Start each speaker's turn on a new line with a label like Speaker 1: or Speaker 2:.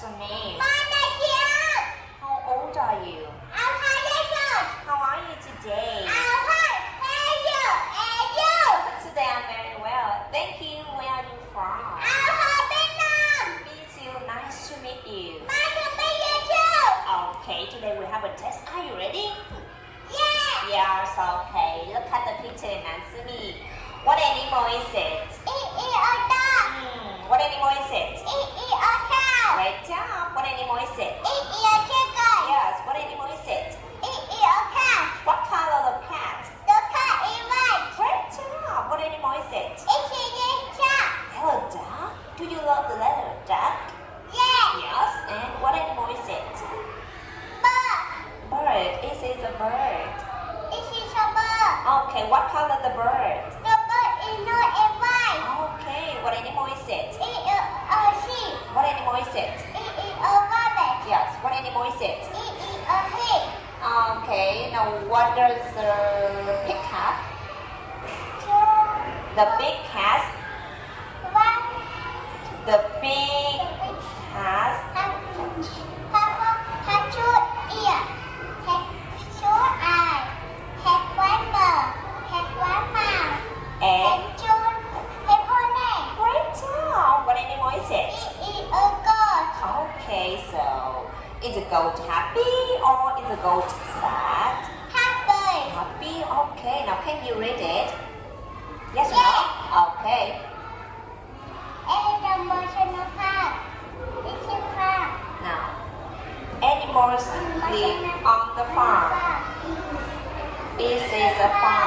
Speaker 1: your name?
Speaker 2: Mama,
Speaker 1: How old are you?
Speaker 2: I'm 5 years old.
Speaker 1: How are you today?
Speaker 2: I'm fine. And you?
Speaker 1: Today I'm very well. Thank you. Where are you from?
Speaker 2: I'm from Vietnam.
Speaker 1: Me too. Nice to meet you.
Speaker 2: Nice to meet you too.
Speaker 1: Okay, today we have a test. Are you ready?
Speaker 2: Yeah.
Speaker 1: Yes, okay. Look at the picture and answer me. What animal is it?
Speaker 2: A dog.
Speaker 1: What animal is it?
Speaker 2: A cow.
Speaker 1: Great job. What animal is it?
Speaker 2: A chicken.
Speaker 1: Yes, what animal is it?
Speaker 2: A cat.
Speaker 1: What color the cat?
Speaker 2: The cat is white.
Speaker 1: Great job. What animal is it?
Speaker 2: It's a duck.
Speaker 1: Hello, duck. Do you love the letter duck?
Speaker 2: Yeah.
Speaker 1: Yes. And what animal is it?
Speaker 2: Bird.
Speaker 1: Bird. This is a bird.
Speaker 2: This is a bird.
Speaker 1: Okay, what color the bird?
Speaker 2: The bird is not a white.
Speaker 1: Okay, what animal is it?
Speaker 2: It is a sheep.
Speaker 1: What animal is it?
Speaker 2: It is a rabbit.
Speaker 1: Yes, what animal is it?
Speaker 2: It is a pig.
Speaker 1: Okay, now what does the pig have?
Speaker 2: Two.
Speaker 1: The pig has,
Speaker 2: One.
Speaker 1: the pig has,
Speaker 2: Have two ears. Have two eyes. Have one nose. Have one mouth.
Speaker 1: and
Speaker 2: And two. Have one name.
Speaker 1: great job. What animal is it?
Speaker 2: It is a goat.
Speaker 1: Okay, so is the goat happy or is the goat sad?
Speaker 2: Happy.
Speaker 1: Happy. Okay, now can you read it? Yes or no? Okay.
Speaker 2: And the emotional part. It's a farm.
Speaker 1: Now, animals live on the farm. This is a farm.